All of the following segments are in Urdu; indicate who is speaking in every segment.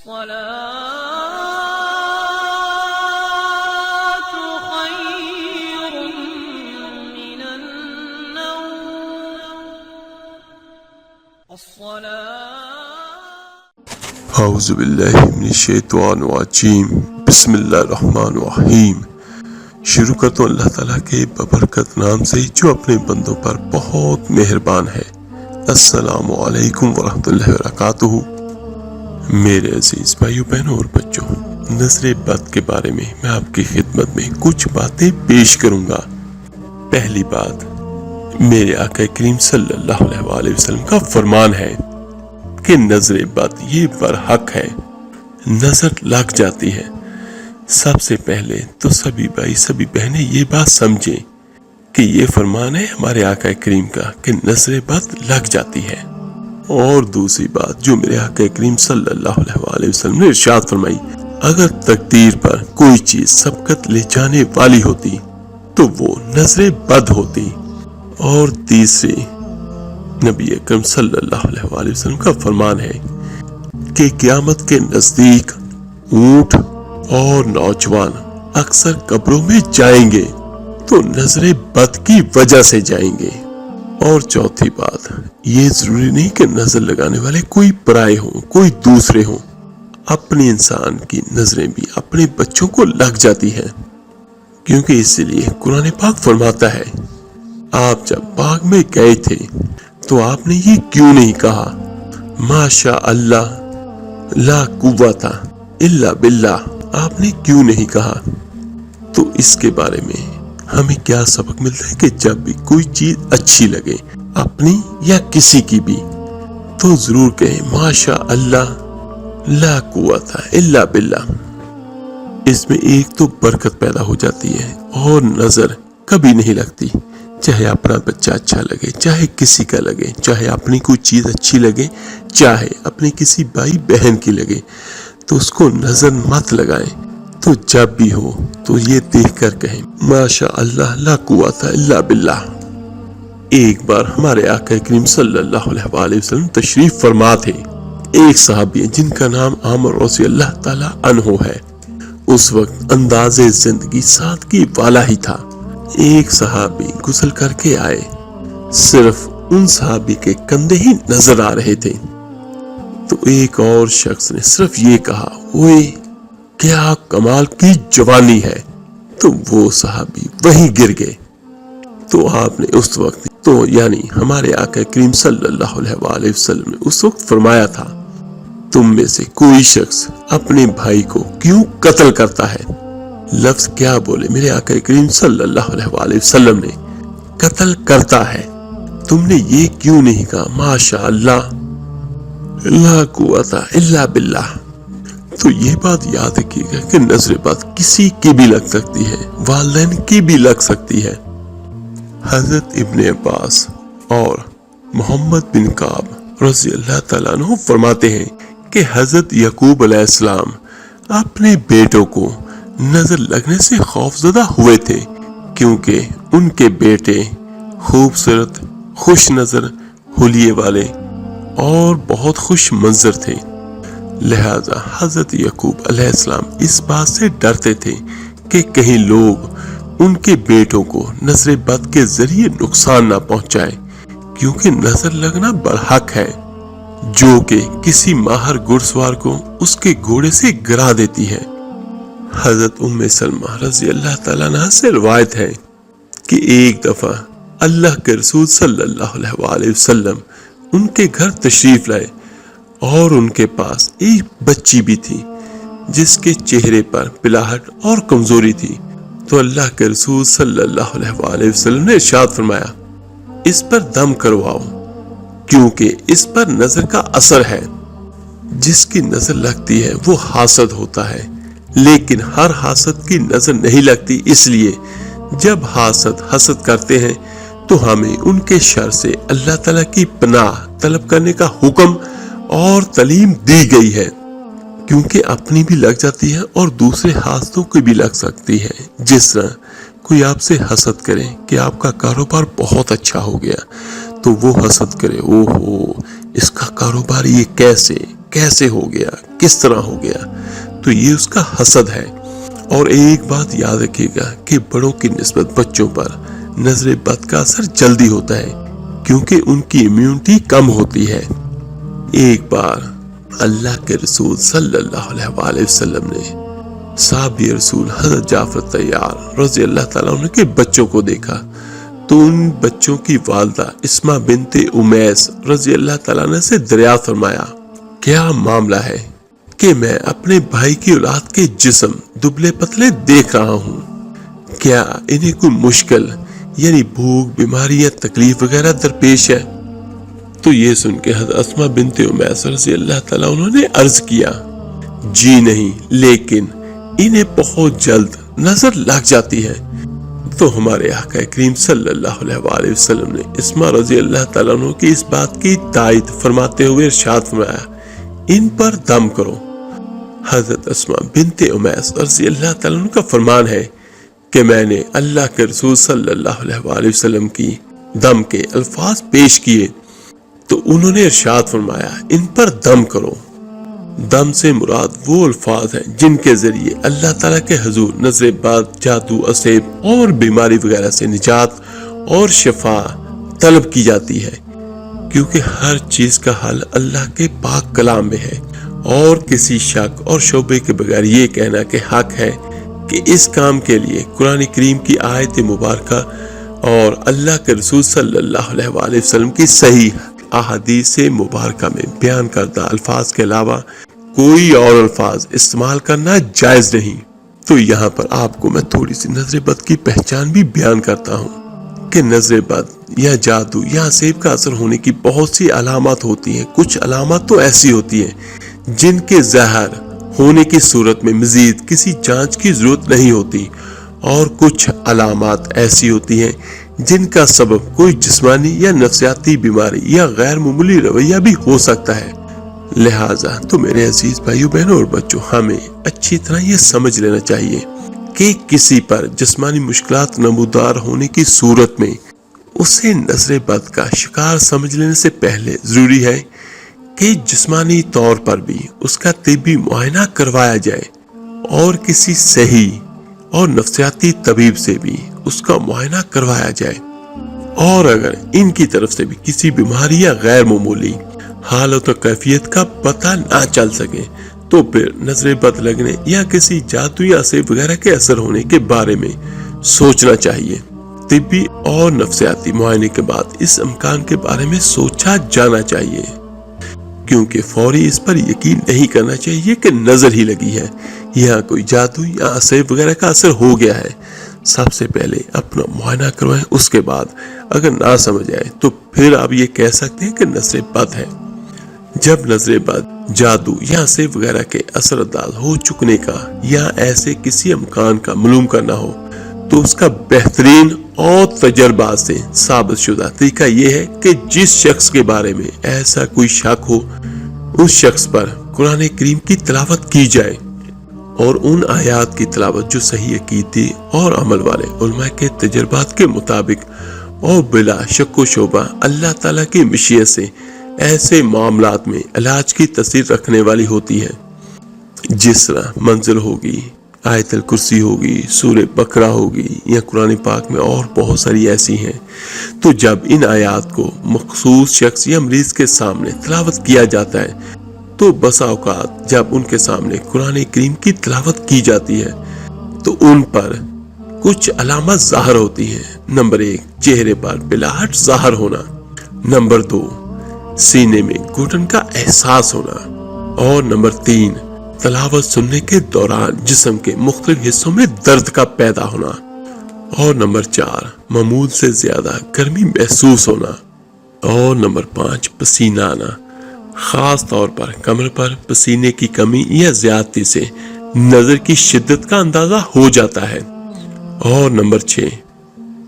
Speaker 1: الصلاة خير من النوم.
Speaker 2: اعوذ باللہ من الشیطان الرجیم. بسم اللہ الرحمن الرحیم. شروع کرتا ہوں اللہ تعالیٰ کے ببرکت نام سے جو اپنے بندوں پر بہت مہربان ہے. السلام علیکم ورحمۃ اللہ وبرکاتہ. میرے عزیز بھائیو بہنوں اور بچوں، نظر بد کے بارے میں آپ کی خدمت میں کچھ باتیں پیش کروں گا. پہلی بات، میرے آقا کریم صلی اللہ علیہ وسلم کا فرمان ہے کہ نظر بد یہ برحق ہے، نظر لگ جاتی ہے. سب سے پہلے تو سبھی بھائی سبھی بہنیں یہ بات سمجھیں کہ یہ فرمان ہے ہمارے آقا کریم کا کہ نظر بد لگ جاتی ہے. اور دوسری بات جو میرے آقا کریم صلی اللہ علیہ وسلم نے ارشاد فرمائی، اگر تقدیر پر کوئی چیز سبقت لے جانے والی ہوتی تو وہ نظر بد ہوتی. اور تیسری، نبی اکرم صلی اللہ علیہ وسلم کا فرمان ہے کہ قیامت کے نزدیک اونٹ اور نوجوان اکثر قبروں میں جائیں گے تو نظر بد کی وجہ سے جائیں گے. اور چوتھی بات، یہ ضروری نہیں کہ نظر لگانے والے کوئی پرائے ہوں، کوئی دوسرے ہوں. اپنے انسان کی نظریں بھی اپنے بچوں کو لگ جاتی ہیں، کیونکہ اس لیے قرآن پاک فرماتا ہے آپ جب باغ میں گئے تھے تو آپ نے یہ کیوں نہیں کہا ماشاء اللہ لا قوت الا باللہ؟ آپ نے کیوں نہیں کہا؟ تو اس کے بارے میں ہمیں کیا سبق ملتا ہے کہ جب بھی کوئی چیز اچھی لگے اپنی یا کسی کی بھی تو ضرور کہیں ماشاء اللہ لا قوت الا باللہ. اس میں ایک تو برکت پیدا ہو جاتی ہے اور نظر کبھی نہیں لگتی. چاہے اپنا بچہ اچھا لگے، چاہے کسی کا لگے، چاہے اپنی کوئی چیز اچھی لگے، چاہے اپنے کسی بھائی بہن کی لگے، تو اس کو نظر مت لگائیں. تو جب بھی ہو تو یہ دیکھ کر کہیں ماشاء اللہ لا قوت الا باللہ. ایک بار ہمارے آقا کریم صلی اللہ علیہ وسلم تشریف فرما تھے. ایک صحابی جن کا نام عامر رضی اللہ تعالی عنہ ہے، اس وقت انداز زندگی سادگی والا ہی تھا. ایک صحابی غسل کر کے آئے، صرف ان صحابی کے کندھے ہی نظر آ رہے تھے. تو ایک اور شخص نے صرف یہ کہا اوئے کیا کمال کی جوانی ہے، تو وہ صحابی وہیں گر گئے. تو آپ نے اس وقت تو یعنی ہمارے آقا کریم صلی اللہ علیہ وسلم نے اس وقت فرمایا تھا تم میں سے کوئی شخص اپنے بھائی کو کیوں قتل کرتا ہے؟ لفظ کیا بولے میرے آقا کریم صلی اللہ علیہ وسلم نے؟ قتل کرتا ہے. تم نے یہ کیوں نہیں کہا ماشاء اللہ لا قوت الا باللہ؟ تو یہ بات یاد رکھیے گا کہ نظر بد کسی کی بھی لگ سکتی ہے، والدین کی بھی لگ سکتی ہے. حضرت ابن عباس اور محمد بن کعب رضی اللہ تعالیٰ عنہ فرماتے ہیں کہ حضرت یعقوب علیہ السلام اپنے بیٹوں کو نظر لگنے سے خوفزدہ ہوئے تھے، کیونکہ ان کے بیٹے خوبصورت، خوش نظر، حلیے والے اور بہت خوش منظر تھے. لہذا حضرت یعقوب علیہ السلام اس بات سے ڈرتے تھے کہ کہیں لوگ ان کے بیٹوں کو نظر بد کے ذریعے نقصان نہ پہنچائے، کیونکہ نظر لگنا برحق ہے جو کہ کسی ماہر گھڑسوار کو اس کے گھوڑے سے گرا دیتی ہے. حضرت ام سلمہ رضی اللہ تعالیٰ عنہ سے روایت ہے کہ ایک دفعہ اللہ کے رسول صلی اللہ علیہ وسلم ان کے گھر تشریف لائے اور ان کے پاس ایک بچی بھی تھی جس کے چہرے پر پلاہٹ اور کمزوری تھی. تو اللہ کے رسول صلی اللہ علیہ وسلم نے ارشاد فرمایا اس پر دم کرواؤ، کیونکہ اس پر نظر کا اثر ہے. جس کی نظر لگتی ہے وہ حاسد ہوتا ہے، لیکن ہر حاسد کی نظر نہیں لگتی. اس لیے جب حسد کرتے ہیں تو ہمیں ان کے شر سے اللہ تعالیٰ کی پناہ طلب کرنے کا حکم اور تعلیم دی گئی ہے، کیونکہ اپنی بھی لگ جاتی ہے اور دوسرے حاسدوں کی بھی لگ سکتی ہے. جس طرح کوئی آپ سے حسد کرے کہ آپ کا کاروبار بہت اچھا ہو گیا تو وہ حسد کرے او ہو اس کا کاروبار یہ کیسے ہو گیا، کس طرح ہو گیا، تو یہ اس کا حسد ہے۔ اور ایک بات یاد رکھیے گا کہ بڑوں کی نسبت بچوں پر نظر بد کا اثر جلدی ہوتا ہے، کیونکہ ان کی امیونٹی کم ہوتی ہے۔ ایک بار اللہ کے رسول صلی اللہ علیہ وآلہ وسلم نے صحابی رسول حضرت جعفر طیار رضی اللہ تعالیٰ عنہ کے بچوں کو دیکھا، تو ان بچوں کی والدہ اسماء بنت امیس رضی اللہ تعالیٰ عنہ سے دریافت فرمایا، کیا معاملہ ہے کہ میں اپنے بھائی کی اولاد کے جسم دبلے پتلے دیکھ رہا ہوں، کیا انہیں کوئی مشکل یعنی بھوک، بیماری یا تکلیف وغیرہ درپیش ہے؟ تو یہ سن کے حضرت اسماء بنت امیس رضی اللہ تعالیٰ عنہ نے عرض کیا، جی نہیں، لیکن انہیں بہت جلد نظر لگ جاتی ہے۔ تو ہمارے آقا کریم صلی اللہ علیہ وآلہ وسلم نے اسماء رضی اللہ تعالیٰ عنہ کی اس بات کی تائید فرماتے ہوئے ارشاد فرمایا، ان پر دم کرو۔ حضرت اسماء بنت امیس رضی اللہ تعالیٰ عنہ کا فرمان ہے کہ میں نے اللہ کے رسول صلی اللہ علیہ وآلہ وسلم کی دم کے الفاظ پیش کیے تو انہوں نے ارشاد فرمایا، ان پر دم کرو۔ دم سے مراد وہ الفاظ ہیں جن کے ذریعے اللہ تعالیٰ کے حضور نظر بد، جادو، عصیب اور بیماری وغیرہ سے نجات اور شفا طلب کی جاتی ہے، کیونکہ ہر چیز کا حل اللہ کے پاک کلام میں ہے، اور کسی شک اور شبہے کے بغیر یہ کہنا کہ حق ہے کہ اس کام کے لیے قرآن کریم کی آیت مبارکہ اور اللہ کے رسول صلی اللہ علیہ وآلہ وسلم کی صحیح احادیث مبارکہ میں بیان کردہ الفاظ کے علاوہ کوئی اور الفاظ استعمال کرنا جائز نہیں۔ تو یہاں پر آپ کو میں تھوڑی سی نظر بد کی پہچان بھی بیان کرتا ہوں کہ نظر بد یا جادو یا عصیب کا اثر ہونے کی بہت سی علامات ہوتی ہیں۔ کچھ علامات تو ایسی ہوتی ہیں جن کے ظاہر ہونے کی صورت میں مزید کسی جانچ کی ضرورت نہیں ہوتی، اور کچھ علامات ایسی ہوتی ہیں جن کا سبب کوئی جسمانی یا نفسیاتی بیماری یا غیر معمولی رویہ بھی ہو سکتا ہے۔ لہٰذا تو میرے عزیز بھائیوں، بہنوں اور بچوں، ہمیں اچھی طرح یہ سمجھ لینا چاہیے کہ کسی پر جسمانی مشکلات نمودار ہونے کی صورت میں اسے نظر بد کا شکار سمجھ لینے سے پہلے ضروری ہے کہ جسمانی طور پر بھی اس کا طبی معائنہ کروایا جائے، اور کسی صحیح اور نفسیاتی طبیب سے بھی اس کا معائنہ کروایا جائے، اور اگر ان کی طرف سے بھی کسی بیماری یا غیر معمولی حالت و کیفیت کا پتہ نہ چل سکے تو پھر نظر بد لگنے یا کسی جادو یا عصیب وغیرہ کے اثر ہونے کے بارے میں سوچنا چاہیے۔ طبی اور نفسیاتی معائنے کے بعد اس امکان کے بارے میں سوچا جانا چاہیے، کیونکہ فوری اس پر یقین نہیں کرنا چاہیے کہ نظر ہی لگی ہے یا کوئی جادو یا عصیب وغیرہ کا اثر ہو گیا ہے۔ سب سے پہلے اپنا معائنہ کروائیں، اس کے بعد اگر نہ سمجھ آئے تو پھر آپ یہ کہہ سکتے ہیں کہ نظر بد ہے۔ جب نظر بد، جادو یا عصیب وغیرہ کے اثر انداز ہو چکنے کا یا ایسے کسی امکان کا معلوم کرنا ہو تو اس کا بہترین اور تجربات سے ثابت شدہ طریقہ یہ ہے کہ جس شخص کے بارے میں ایسا کوئی شک ہو اس شخص پر قرآن کریم کی تلاوت کی جائے، اور ان آیات کی تلاوت جو صحیح عقیدے اور عمل والے علماء کے تجربات کے مطابق اور بلا شک و شبہ اللہ تعالیٰ کی مشیت سے ایسے معاملات میں علاج کی تاثیر رکھنے والی ہوتی ہے، جس طرح منزل ہوگی، آیت الکرسی ہوگی، سورہ بقرہ ہوگی، یا قرآن پاک میں اور بہت ساری ایسی ہیں۔ تو جب ان آیات کو مخصوص شخص یا مریض کے سامنے تلاوت کیا جاتا ہے تو بسا اوقات جب ان کے سامنے قرآن کریم کی تلاوت کی جاتی ہے تو ان پر کچھ علامات ظاہر ہوتی ہیں۔ نمبر 1، چہرے پر بلاہٹ ظاہر ہونا۔ نمبر 2، سینے میں گھٹن کا احساس ہونا۔ اور نمبر 3، تلاوت سننے کے دوران جسم کے مختلف حصوں میں درد کا پیدا ہونا۔ اور نمبر 4، معمول سے زیادہ گرمی محسوس ہونا۔ اور نمبر 5، پسینہ آنا، خاص طور پر کمر پر پسینے کی کمی یا زیادتی سے نظر کی شدت کا اندازہ ہو جاتا ہے۔ اور نمبر 6،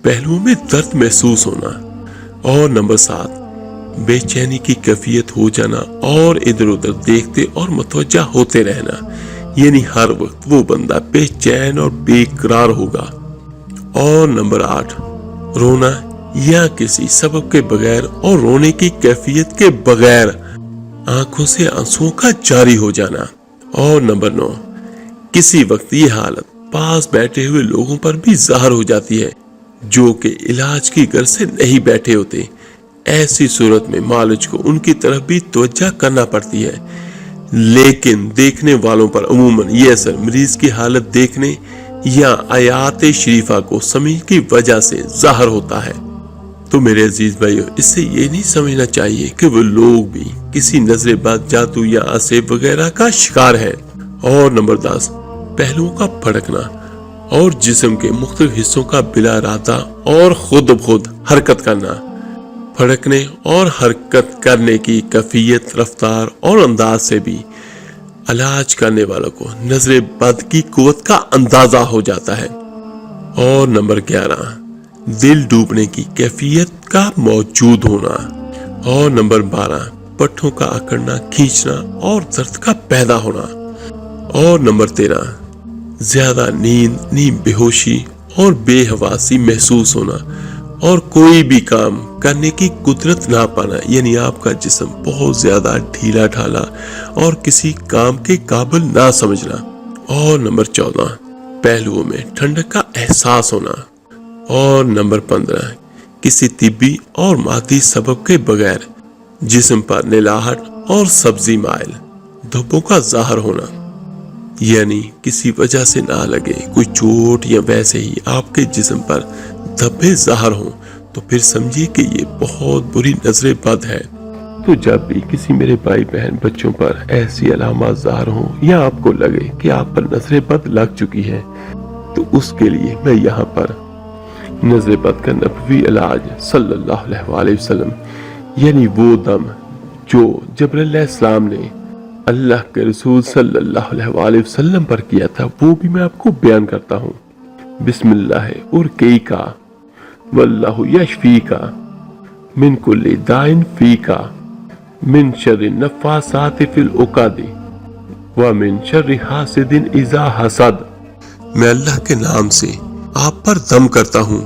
Speaker 2: پہلوؤں میں درد محسوس ہونا۔ اور نمبر 7، بے چینی کی کیفیت ہو جانا اور ادھر ادھر دیکھتے اور متوجہ ہوتے رہنا، یعنی ہر وقت وہ بندہ بے چین اور بے قرار ہوگا۔ اور نمبر 8، رونا یا کسی سبب کے بغیر اور رونے کی کیفیت کے بغیر آنکھوں سے آنسوؤں کا جاری ہو جانا۔ اور نمبر 9، کسی وقت یہ حالت پاس بیٹھے ہوئے لوگوں پر بھی ظاہر ہو جاتی ہے جو کہ علاج کی غرض سے نہیں بیٹھے ہوتے۔ ایسی صورت میں معالج کو ان کی طرف بھی توجہ کرنا پڑتی ہے، لیکن دیکھنے والوں پر عموماً یہ اثر مریض کی حالت دیکھنے یا آیات شریفہ کو سمجھنے کی وجہ سے ظاہر ہوتا ہے۔ تو میرے عزیز بھائیو، اس سے یہ نہیں سمجھنا چاہیے کہ وہ لوگ بھی کسی نظر بد، جادو یا عصب وغیرہ کا شکار ہے۔ اور نمبر 10، پہلوؤں کا پھڑکنا اور جسم کے مختلف حصوں کا بلا ارادہ اور خود بخود حرکت کرنا۔ پھڑکنے اور حرکت کرنے کی کیفیت، رفتار اور انداز سے بھی علاج کرنے والوں کو نظر بد کی قوت کا اندازہ ہو جاتا ہے۔ اور نمبر 11، دل ڈوبنے کی کیفیت کا موجود ہونا۔ اور نمبر 12، پٹھوں کا اکڑنا، کھینچنا اور درد کا پیدا ہونا۔ اور نمبر 13، زیادہ نیند، بے ہوشی اور بے حواسی محسوس ہونا اور کوئی بھی کام کرنے کی قدرت نہ پانا، یعنی آپ کا جسم بہت زیادہ ڈھیلا ڈھالا اور کسی کام کے قابل نہ سمجھنا۔ اور نمبر 14، پہلوؤں میں ٹھنڈک کا احساس ہونا۔ اور نمبر 15، کسی طبی اور مادی سبب کے بغیر جسم پر نلاہٹ اور سبزی مائل دھبوں کا ظاہر ہونا، یعنی کسی وجہ سے نہ لگے کوئی چوٹ یا ویسے ہی آپ کے جسم پر دھبے ظاہر ہوں تو پھر سمجھیے کہ یہ بہت بری نظر بد ہے۔ تو جب بھی کسی میرے بھائی بہن بچوں پر ایسی علامات ظاہر ہوں یا آپ کو لگے کہ آپ پر نظر بد لگ چکی ہے تو اس کے لیے میں یہاں پر نظر بد کا نبوی علاج صلی اللہ علیہ وآلہ وسلم، یعنی وہ دم جو جبرائیل علیہ السلام نے اللہ کے رسول صلی اللہ علیہ وآلہ وسلم پر کیا تھا، وہ بھی میں آپ کو بیان کرتا ہوں۔ بسم اللہ ارقیکا واللہ یشفیکا من کل دائن فیکا من شر النفاثات فی العقد ومن شر حاسد اذا حسد۔ میں اللہ کے نام سے آپ پر دم کرتا ہوں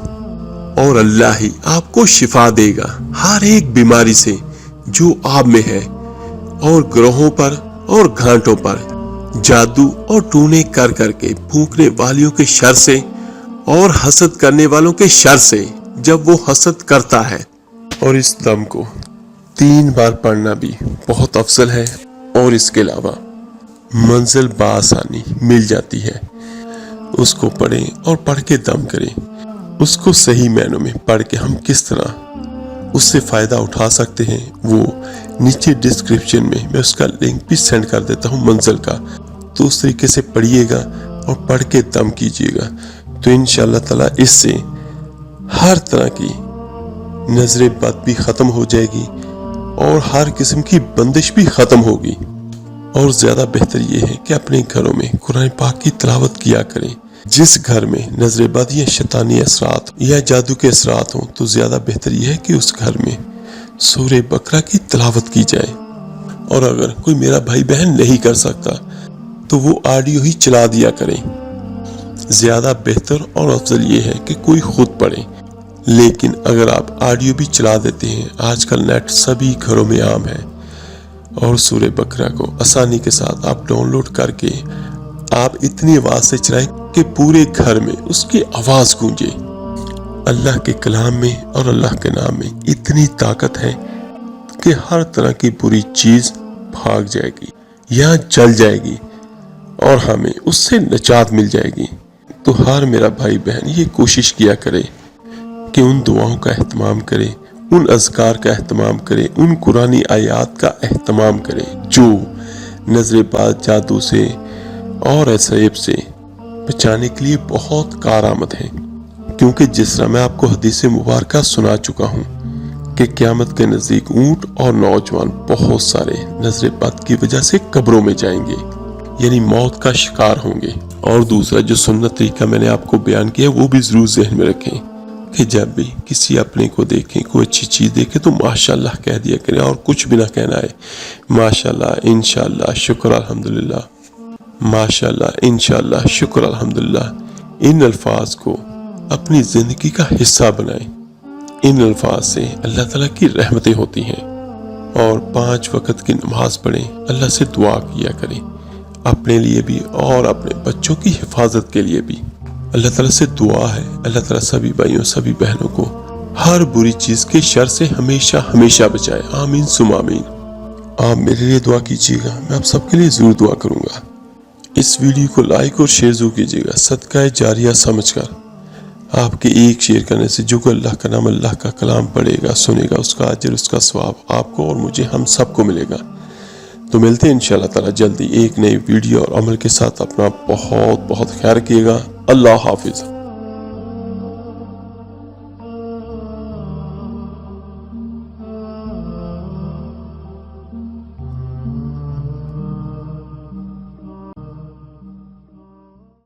Speaker 2: اور اللہ ہی آپ کو شفا دے گا ہر ایک بیماری سے جو آپ میں ہے، اور گروہوں پر اور گھانٹوں پر جادو اور ٹونے کر کر کے پھونکنے والیوں کے شر سے اور حسد کرنے والوں کے شر سے جب وہ حسد کرتا ہے۔ اور اس دم کو 3 بار پڑھنا بھی بہت افضل ہے، اور اس کے علاوہ منزل بآسانی مل جاتی ہے۔ اس کو پڑھیں اور پڑھ کے دم کریں۔ اس کو صحیح معنوں میں پڑھ کے ہم کس طرح اس سے فائدہ اٹھا سکتے ہیں، وہ نیچے ڈسکرپشن میں اس کا لنک بھی سینڈ کر دیتا ہوں منزل کا، تو اس طریقے سے پڑھیے گا اور پڑھ کے دم کیجیے گا، تو انشاءاللہ تعالیٰ اس سے ہر طرح کی نظر بد بھی ختم ہو جائے گی اور ہر قسم کی بندش بھی ختم ہوگی۔ اور زیادہ بہتر یہ ہے کہ اپنے گھروں میں قرآن پاک کی تلاوت کیا کریں۔ جس گھر میں نظر بد یا شیطانی اثرات یا جادو کے اثرات ہوں تو زیادہ بہتر یہ ہے کہ اس گھر میں سورہ بقرہ کی تلاوت کی جائے۔ اور اگر کوئی میرا بھائی بہن نہیں کر سکتا تو وہ آڈیو ہی چلا دیا کریں۔ زیادہ بہتر اور افضل یہ ہے کہ کوئی خود پڑھے، لیکن اگر آپ آڈیو بھی چلا دیتے ہیں، آج کل نیٹ سبھی گھروں میں عام ہے، اور سورہ بقرہ کو آسانی کے ساتھ آپ ڈاؤن لوڈ کر کے آپ اتنی آواز سے چلائیں کہ پورے گھر میں اس کی آواز گونجے۔ اللہ کے کلام میں اور اللہ کے نام میں اتنی طاقت ہے کہ ہر طرح کی بری چیز بھاگ جائے گی یا جل جائے گی اور ہمیں اس سے نجات مل جائے گی۔ تو ہر میرا بھائی بہن یہ کوشش کیا کرے کہ ان دعاؤں کا اہتمام کرے، ان اذکار کا اہتمام کرے، ان قرآنی آیات کا اہتمام کرے جو نظر بد، جادو سے اور عصب سے بچانے کے لیے بہت کارآمد ہیں۔ کیونکہ جس طرح میں آپ کو حدیث مبارکہ سنا چکا ہوں کہ قیامت کے نزدیک اونٹ اور نوجوان بہت سارے نظر بد کی وجہ سے قبروں میں جائیں گے، یعنی موت کا شکار ہوں گے۔ اور دوسرا جو سنت طریقہ میں نے آپ کو بیان کیا وہ بھی ضرور ذہن میں رکھیں کہ جب بھی کسی اپنے کو دیکھیں، کوئی اچھی چیز دیکھیں تو ماشاءاللہ کہہ دیا کریں، اور کچھ بھی نہ کہنا ہے، ماشاءاللہ، انشاءاللہ، شکر الحمدللہ، ماشاءاللہ، انشاءاللہ، شکر الحمدللہ۔ ان الفاظ کو اپنی زندگی کا حصہ بنائیں ان الفاظ سے اللہ تعالیٰ کی رحمتیں ہوتی ہیں۔ اور 5 وقت کی نماز پڑھیں، اللہ سے دعا کیا کریں، اپنے لیے بھی اور اپنے بچوں کی حفاظت کے لیے بھی۔ اللہ تعالیٰ سے دعا ہے، اللہ تعالیٰ سبھی بھائیوں سبھی بہنوں کو ہر بری چیز کے شر سے ہمیشہ ہمیشہ بچائے۔ آمین ثم آمین۔ آپ میرے لیے دعا کیجیے گا، میں آپ سب کے لیے ضرور دعا کروں گا۔ اس ویڈیو کو لائک اور شیئر ضرور کیجیے گا، صدقہ جاریہ سمجھ کر۔ آپ کے ایک شیئر کرنے سے جو کوئی اللہ کا نام اللہ کا کلام پڑھے گا سنے گا، اس کا اجر اس کا ثواب آپ کو اور مجھے ہم سب کو ملے گا۔ تو ملتے ہیں انشاءاللہ تعالی جلدی ایک نئی ویڈیو اور عمل کے ساتھ۔ اپنا بہت بہت خیال رکھیے گا۔ اللہ حافظ۔